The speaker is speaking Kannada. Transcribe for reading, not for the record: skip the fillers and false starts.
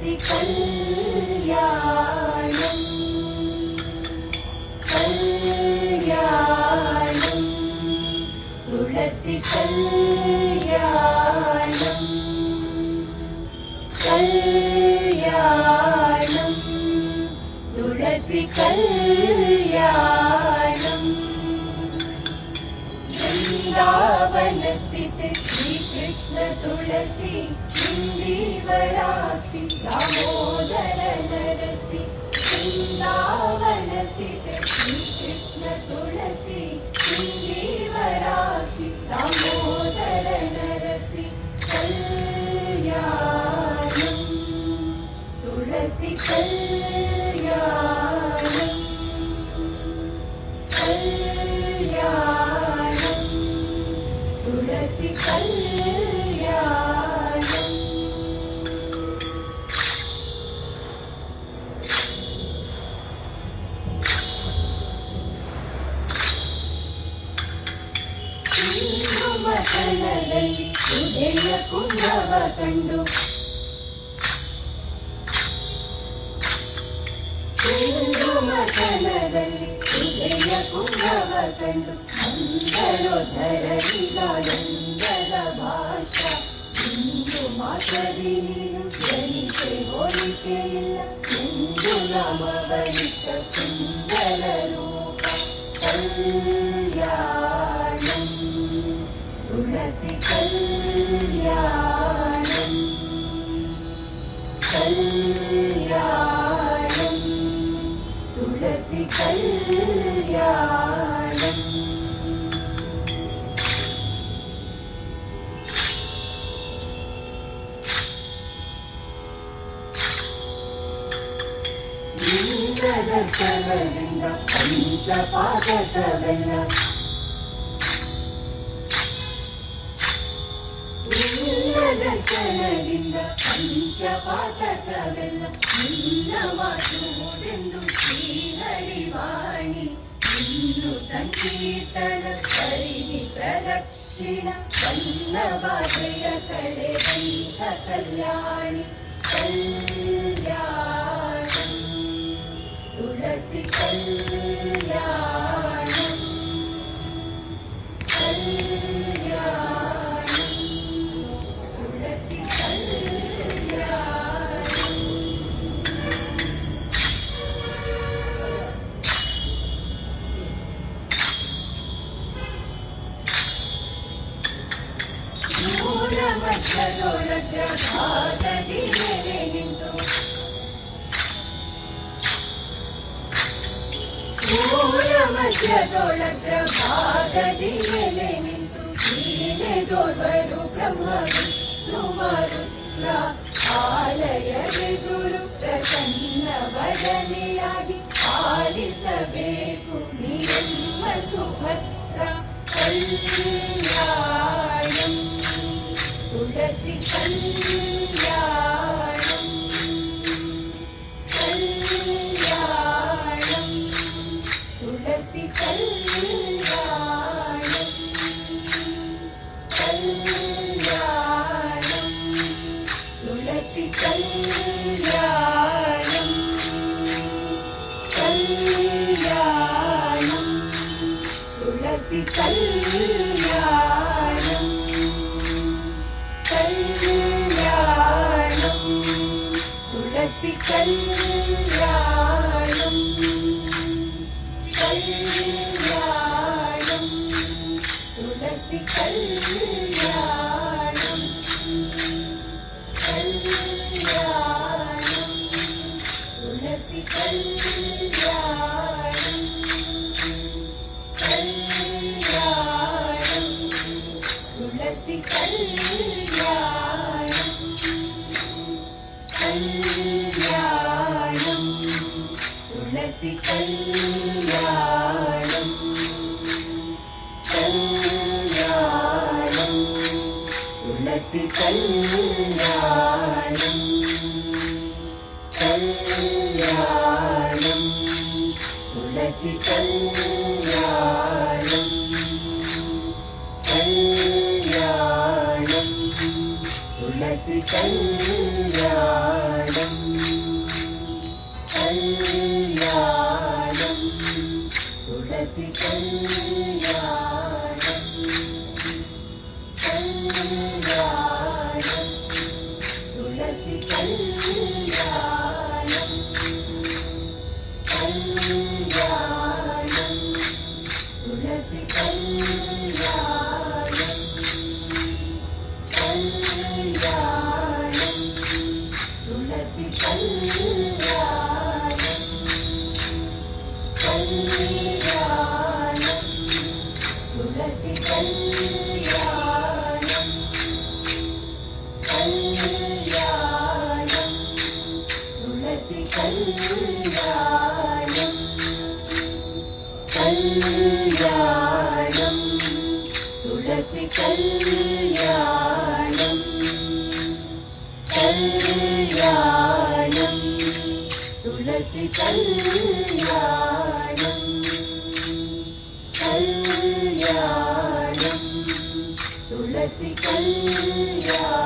तुलसी कल्याणम् कल्याणम् तुलसी कल्याणम् कल्याणम् तुलसी कल्याणम् वृंदावन स्थित श्री कृष्ण तुलसी इंदीवराक्षि दामोदर नरसी वृंदावन स्थित श्री कृष्ण तुलसी इंदीवराक्षि दामोदर नरसी कल्याणम् तुलसी कल्याणम् कल्याणम् तुलसी कल्याणम् ಮಕನದಲ್ಲಿ ಉದಯ ಕುಂಭವ ಕಂಡು ಮಕನದಲ್ಲಿ ಉದಯ ಕುಂಭವ ಕಂಡು ಮಂದರೋಧರರಿಗಾನಂದದ ಭಾಷ ಇಂದು ಮಾತರಿ ನೀನು ಜನಿಕೆ ಹೋಲಿಕೆ ಇಲ್ಲ ಎಂದು ನಾಮವಲಿತ ಸುಂದರ ರೂಪ ಕಲ್ಯಾಣಂ ತುಳಸಿ ಕಲ್ಯಾಣಂ ಕಲ್ಯಾಣಂ ತುಳಸಿ ಕಲ್ಯಾಣಂ ದರ್ಶನದಿಂದ ಪಂಚಪಾದಕವೆಲ್ಲ ದರ್ಶನದಿಂದ ಪಂಚಪಾದಕವೆಲ್ಲ ನಿನ್ನ ಮಾತುವುದೆಂದು ಶ್ರೀಹರಿವಾಣಿ ಇನ್ನು ಸಂಕೀರ್ತನ ಪರಿಣಿ ಪ್ರದಕ್ಷಿಣ ಪಲ್ಲವಾದಯ ಕಡೆ ಬಂಧ ಕಲ್ಯಾಣಿ ಕಲ್ಯಾಣಂ ತುಳಸಿ ಕಲ್ಯಾಣಂ ಕಲ್ಯಾಣಂ ತುಳಸಿ ಕಲ್ಯಾಣಂ ಮೂಲ ಮಧ್ಯದೊಳಗ ಭಾಗದಿ ಮೇಲೆ ನಿಂತು ಮೂಲ ಮಧ್ಯದೊಳಗ ಭಾಗದಿ ಮೇಲೆ ನಿಂತು ನೀನೆದೋರ್ವರು ಬ್ರಹ್ಮ ವಿಷ್ಣು ಮರುದ್ರ ಆಲಯದೆದುರು ಪ್ರಸನ್ನ ವದನೆಯಾಗಿ ಆಲಿಸಬೇಕು ನೀರಮ್ಮ ಸುಭದ್ರ ಕಲ್ಯಾಣಂ ತುಳಸಿ ಕಲ್ಯಾಣಂ ಕಲ್ಯಾಣಂ ತುಳಸಿ ಕಲ್ಯಾಣಂ ಕಲ್ಯಾಣಂ ತುಳಸಿ ಕಲ್ಯಾಣಂ ಕಲ್ಯಾಣಂ ತುಳಸಿ ಕಲ್ಯಾಣಂ ಕಲ್ಯಾಣಂ ತುಳಸಿ ಕಲ್ಯಾಣಂ ಕಲ್ಯಾಣಂ ತುಳಸಿ ಕಲ್ಯಾಣಂ ಕಲ್ಯಾಣಂ ತುಳಸಿ ಕಲ್ಯಾಣಂ ಕಲ್ಯಾಣಂ ತುಳಸಿ ಕಲ್ಯಾಣಂ ಕಲ್ಯಾಣಂ ತುಳಸಿ ಕಲ್ಯಾಣಂ ಕಲ್ಯಾಣಂ ತುಳಸಿ ಕಲ್ಯಾಣಂ ಕಲ್ಯಾಣಂ ತುಳಸಿ ಕಲ್ಯಾಣಂ ಕಲ್ಯಾಣಂ ತುಳಸಿ துளசி கல்யாணம் கல்யாணம் துளசி கல்யாணம் கல்யாணம் துளசி கல்யாணம் கல்யாணம் துளசி கல்யாணம் கல்யாணம் துளசி கல்யாணம் கல்யாணம் துளசி கல்யாணம் கல்யாணம் துளசி கல்யாணம் கல்யாணம் துளசி கல்யாணம் கல்யாணம் துளசி கல்யாணம் கல்யாணம் துளசி கல்யாணம்